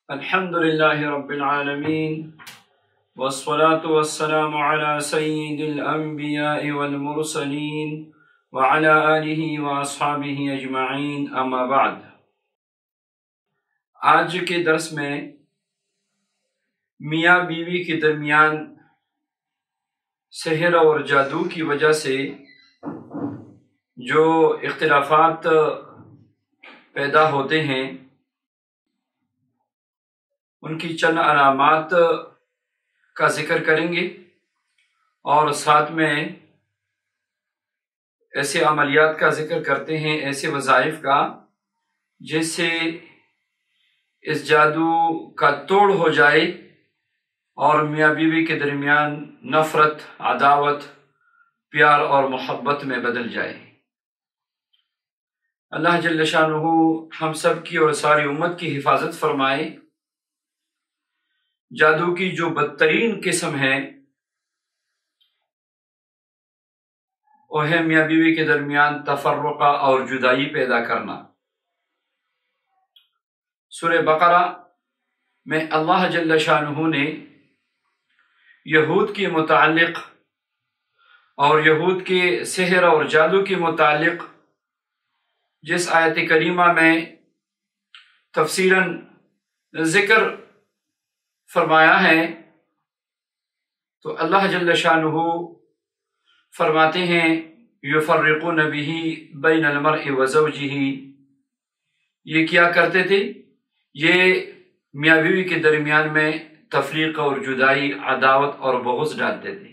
الحمد لله رب العالمين والصلاة والسلام على سيد الأنبياء والمرسلين وعلى آله وأصحابه أجمعين أما بعد۔ آج کے درس میں میاں بیوی کے درمیان سحر اور جادو کی وجہ سے جو اختلافات پیدا ہوتے ہیں ان کی چند علامات کا ذکر کریں گے اور ساتھ میں ایسے عملیات کا ذکر کرتے ہیں، ایسے وظائف کا جس سے اس جادو کا توڑ ہو جائے اور میاں بیوی کے درمیان نفرت، عداوت، پیار اور محبت میں بدل جائے۔ اللہ جل شانہ ہم سب کی اور ساری امت کی حفاظت فرمائے۔ جادو کی جو بدترین قسم ہے وہ ہے میاں بیوی کے درمیان تفرقہ اور جدائی پیدا کرنا۔ سورہ بقرہ میں اللہ جل شانہ نے یہود کے متعلق اور یہود کے سحر اور جادو کے متعلق جس آیت کریمہ میں تفصیلاً ذکر فرمایا ہے، تو اللہ جل شانہ فرماتے ہیں یفرقون بہ بین المرء وزوجہ، یہ کیا کرتے تھے؟ یہ میاں بیوی کے درمیان میں تفریق اور جدائی، عداوت اور بغض ڈالتے تھے۔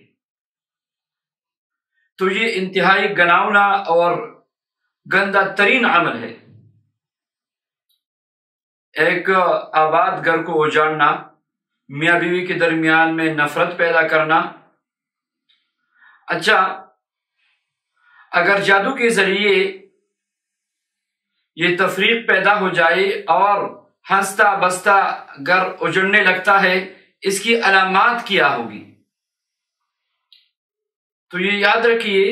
تو یہ انتہائی گناؤنا اور گندہ ترین عمل ہے، ایک آباد گھر کو اجاڑنا، میاں بیوی کے درمیان میں نفرت پیدا کرنا۔ اچھا، اگر جادو کے ذریعے یہ تفریق پیدا ہو جائے اور ہنستا بستا گھر اجڑنے لگتا ہے، اس کی علامات کیا ہوگی؟ تو یہ یاد رکھیے،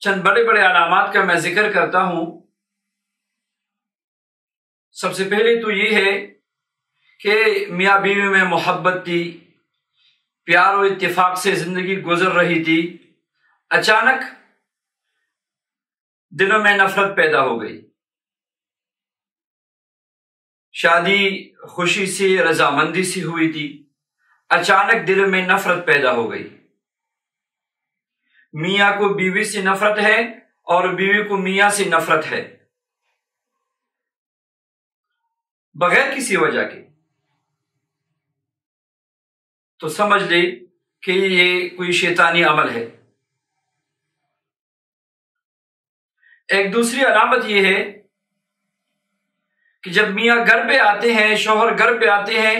چند بڑے بڑے علامات کا میں ذکر کرتا ہوں۔ سب سے پہلے تو یہ ہے کہ میاں بیوی میں محبت تھی، پیار و اتفاق سے زندگی گزر رہی تھی، اچانک دلوں میں نفرت پیدا ہو گئی۔ شادی خوشی سے، رضامندی سے ہوئی تھی، اچانک دلوں میں نفرت پیدا ہو گئی۔ میاں کو بیوی سے نفرت ہے اور بیوی کو میاں سے نفرت ہے، بغیر کسی وجہ کے، تو سمجھ لے کہ یہ کوئی شیطانی عمل ہے۔ ایک دوسری علامت یہ ہے کہ جب میاں گھر پہ آتے ہیں، شوہر گھر پہ آتے ہیں،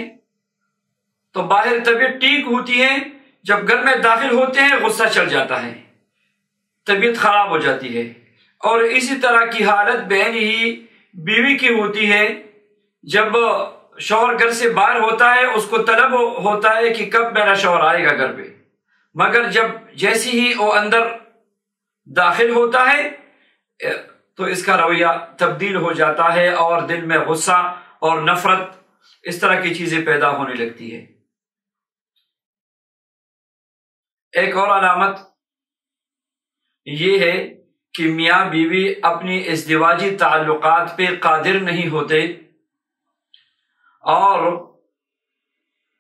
تو باہر طبیعت ٹھیک ہوتی ہے، جب گھر میں داخل ہوتے ہیں غصہ چڑھ جاتا ہے، طبیعت خراب ہو جاتی ہے۔ اور اسی طرح کی حالت بہن ہی بیوی کی ہوتی ہے، جب شوہر گھر سے باہر ہوتا ہے اس کو طلب ہوتا ہے کہ کب میرا شوہر آئے گا گھر پہ، مگر جیسے ہی وہ اندر داخل ہوتا ہے تو اس کا رویہ تبدیل ہو جاتا ہے اور دل میں غصہ اور نفرت، اس طرح کی چیزیں پیدا ہونے لگتی ہے۔ ایک اور علامت یہ ہے کہ میاں بیوی اپنی ازدواجی تعلقات پہ قادر نہیں ہوتے، اور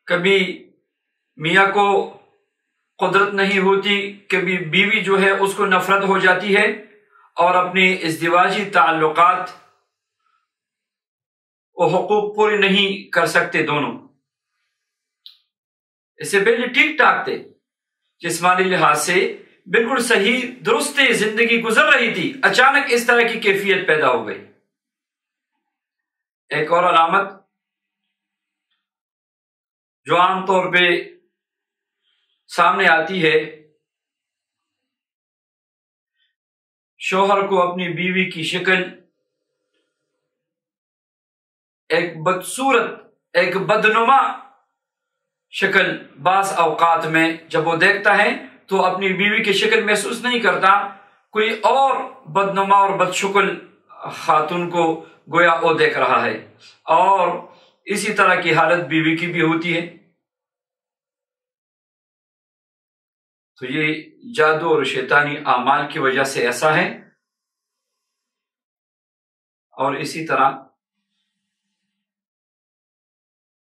کبھی میاں کو قدرت نہیں ہوتی، کبھی بیوی جو ہے اس کو نفرت ہو جاتی ہے اور اپنی ازدواجی تعلقات وہ حقوق پورے نہیں کر سکتے دونوں۔ اس سے پہلے ٹھیک ٹھاک تھے، جسمانی لحاظ سے بالکل صحیح درست زندگی گزر رہی تھی، اچانک اس طرح کی کیفیت پیدا ہو گئی۔ ایک اور علامت جو عام طور پہ سامنے آتی ہے، شوہر کو اپنی بیوی کی شکل ایک بدصورت، ایک بدنما شکل بعض اوقات میں جب وہ دیکھتا ہے تو اپنی بیوی کی شکل محسوس نہیں کرتا، کوئی اور بدنما اور بدشکل خاتون کو گویا وہ دیکھ رہا ہے، اور اسی طرح کی حالت بیوی کی بھی ہوتی ہے۔ تو یہ جادو اور شیطانی اعمال کی وجہ سے ایسا ہے۔ اور اسی طرح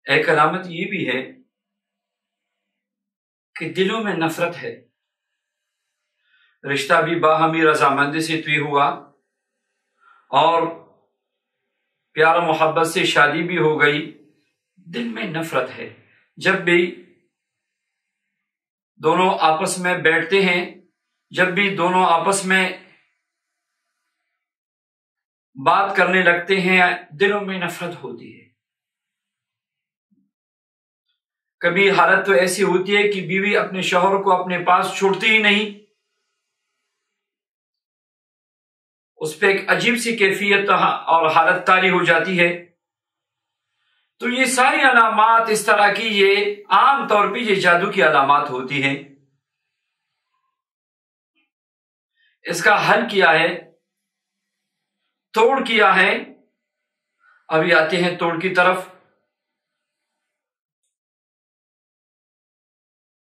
ایک علامت یہ بھی ہے کہ دلوں میں نفرت ہے، رشتہ بھی باہمی رضامندی سے طے ہوا اور پیار محبت سے شادی بھی ہو گئی، دل میں نفرت ہے۔ جب بھی دونوں آپس میں بیٹھتے ہیں، جب بھی دونوں آپس میں بات کرنے لگتے ہیں، دلوں میں نفرت ہوتی ہے۔ کبھی حالت تو ایسی ہوتی ہے کہ بیوی اپنے شوہر کو اپنے پاس چھوڑتی ہی نہیں، اس پہ ایک عجیب سی کیفیت اور حالت طاری ہو جاتی ہے۔ تو یہ ساری علامات اس طرح کی، یہ عام طور پہ یہ جادو کی علامات ہوتی ہیں۔ اس کا حل کیا ہے، توڑ کیا ہے؟ ابھی آتے ہیں توڑ کی طرف۔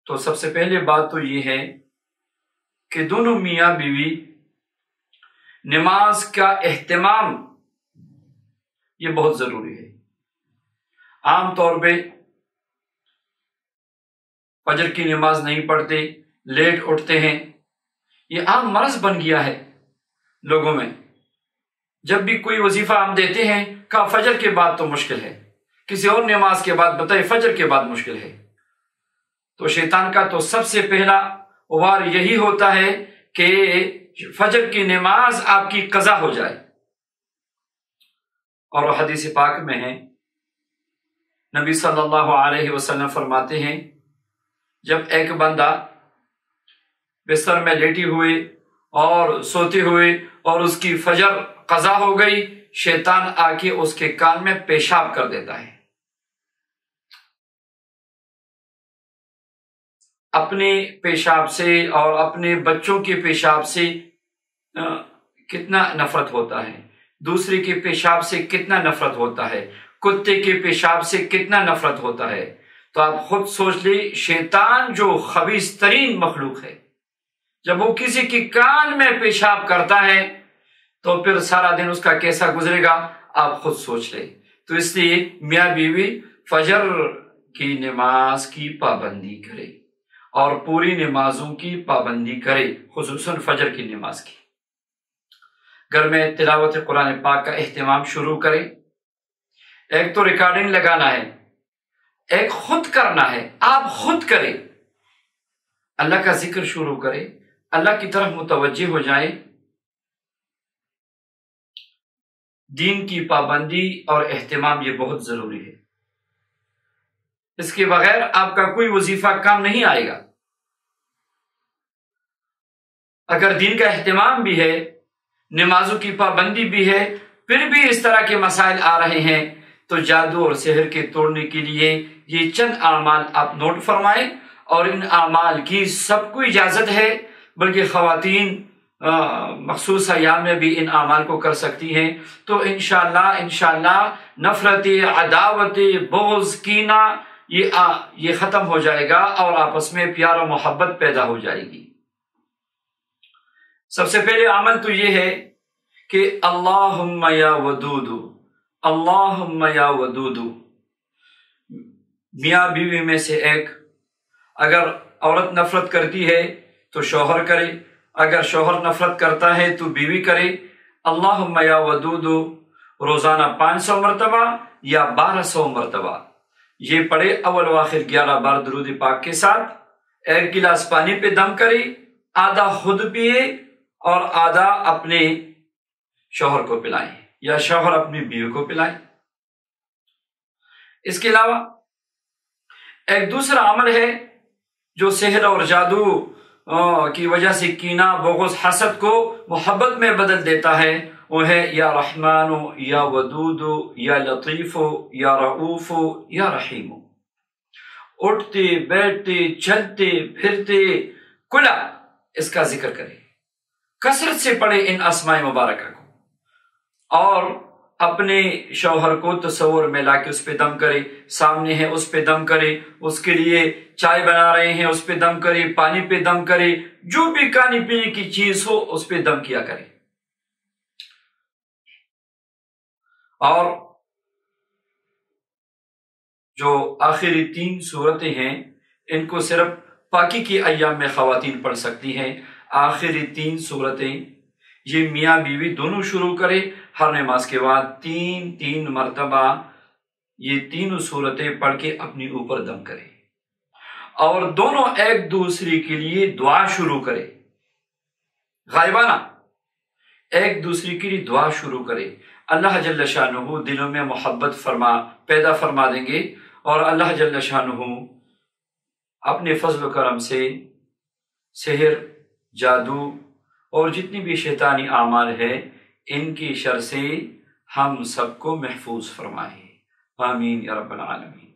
تو سب سے پہلے بات تو یہ ہے کہ دونوں میاں بیوی نماز کا اہتمام یہ بہت ضروری ہے۔ عام طور پہ فجر کی نماز نہیں پڑھتے، لیٹ اٹھتے ہیں، یہ عام مرض بن گیا ہے لوگوں میں۔ جب بھی کوئی وظیفہ ہم دیتے ہیں، کہا فجر کے بعد تو مشکل ہے، کسی اور نماز کے بعد بتائے فجر کے بعد مشکل ہے۔ تو شیطان کا تو سب سے پہلا وار یہی ہوتا ہے کہ فجر کی نماز آپ کی قضا ہو جائے۔ اور حدیث پاک میں ہے، نبی صلی اللہ علیہ وسلم فرماتے ہیں، جب ایک بندہ بستر میں لیٹی ہوئے اور سوتے ہوئے اور اس کی فجر قضا ہو گئی، شیطان آ کے اس کے کان میں پیشاب کر دیتا ہے۔ اپنے پیشاب سے اور اپنے بچوں کے پیشاب سے کتنا نفرت ہوتا ہے، دوسرے کے پیشاب سے کتنا نفرت ہوتا ہے، کتے کے پیشاب سے کتنا نفرت ہوتا ہے۔ تو آپ خود سوچ لیں، شیطان جو خبیث ترین مخلوق ہے، جب وہ کسی کی کان میں پیشاب کرتا ہے تو پھر سارا دن اس کا کیسا گزرے گا، آپ خود سوچ لیں۔ تو اس لیے میاں بیوی فجر کی نماز کی پابندی کرے اور پوری نمازوں کی پابندی کرے، خصوصاً فجر کی نماز کی۔ گھر میں تلاوت قرآن پاک کا اہتمام شروع کرے۔ ایک تو ریکارڈنگ لگانا ہے، ایک خود کرنا ہے، آپ خود کریں، اللہ کا ذکر شروع کریں، اللہ کی طرف متوجہ ہو جائیں۔ دین کی پابندی اور اہتمام یہ بہت ضروری ہے، اس کے بغیر آپ کا کوئی وظیفہ کام نہیں آئے گا۔ اگر دین کا اہتمام بھی ہے، نمازوں کی پابندی بھی ہے، پھر بھی اس طرح کے مسائل آ رہے ہیں، تو جادو اور سحر کے توڑنے کے لیے یہ چند اعمال آپ نوٹ فرمائیں، اور ان اعمال کی سب کو اجازت ہے، بلکہ خواتین مخصوص ایام میں بھی ان اعمال کو کر سکتی ہیں۔ تو انشاءاللہ نفرت، عداوت، بغض، کینہ یہ ختم ہو جائے گا اور آپس میں پیار و محبت پیدا ہو جائے گی۔ سب سے پہلے عمل تو یہ ہے کہ اللہم یا ودود، اللہم یا ودود، میاں بیوی میں سے ایک، اگر عورت نفرت کرتی ہے تو شوہر کرے، اگر شوہر نفرت کرتا ہے تو بیوی کرے۔ اللہم یا ودود روزانہ 500 مرتبہ یا 1200 مرتبہ یہ پڑھے، اول و آخر 11 بار درود پاک کے ساتھ۔ ایک گلاس پانی پہ دم کرے، آدھا خود پیے اور آدھا اپنے شوہر کو پلائیں یا شوہر اپنی بیوی کو پلائیں۔ اس کے علاوہ ایک دوسرا عمل ہے جو سحر اور جادو کی وجہ سے کینہ، بغض، حسد کو محبت میں بدل دیتا ہے، وہ ہے یا رحمان یا ودود یا لطیف یا رؤوف یا رحیم۔ اٹھتے بیٹھتے چلتے پھرتے کلا اس کا ذکر کریں، کثرت سے پڑھے ان اسماء مبارکہ کو، اور اپنے شوہر کو تصور میں لا کے اس پہ دم کرے، سامنے ہے اس پہ دم کرے، اس کے لیے چائے بنا رہے ہیں اس پہ دم کرے، پانی پہ دم کرے، جو بھی کھانے پینے کی چیز ہو اس پہ دم کیا کرے۔ اور جو آخری 3 صورتیں ہیں ان کو صرف پاکی کے ایام میں خواتین پڑھ سکتی ہیں۔ آخری 3 صورتیں یہ میاں بیوی دونوں شروع کرے، ہر نماز کے بعد 3 مرتبہ یہ 3 صورتیں پڑھ کے اپنی اوپر دم کرے، اور دونوں ایک دوسرے کے لیے دعا شروع کرے، غائبانہ ایک دوسرے کے لیے دعا شروع کرے۔ اللہ جل شانہ دلوں میں محبت پیدا فرما دیں گے، اور اللہ جل شانہ اپنے فضل و کرم سے سحر، جادو اور جتنی بھی شیطانی اعمال ہے ان کی شر سے ہم سب کو محفوظ فرمائے۔ آمین یا رب العالمین۔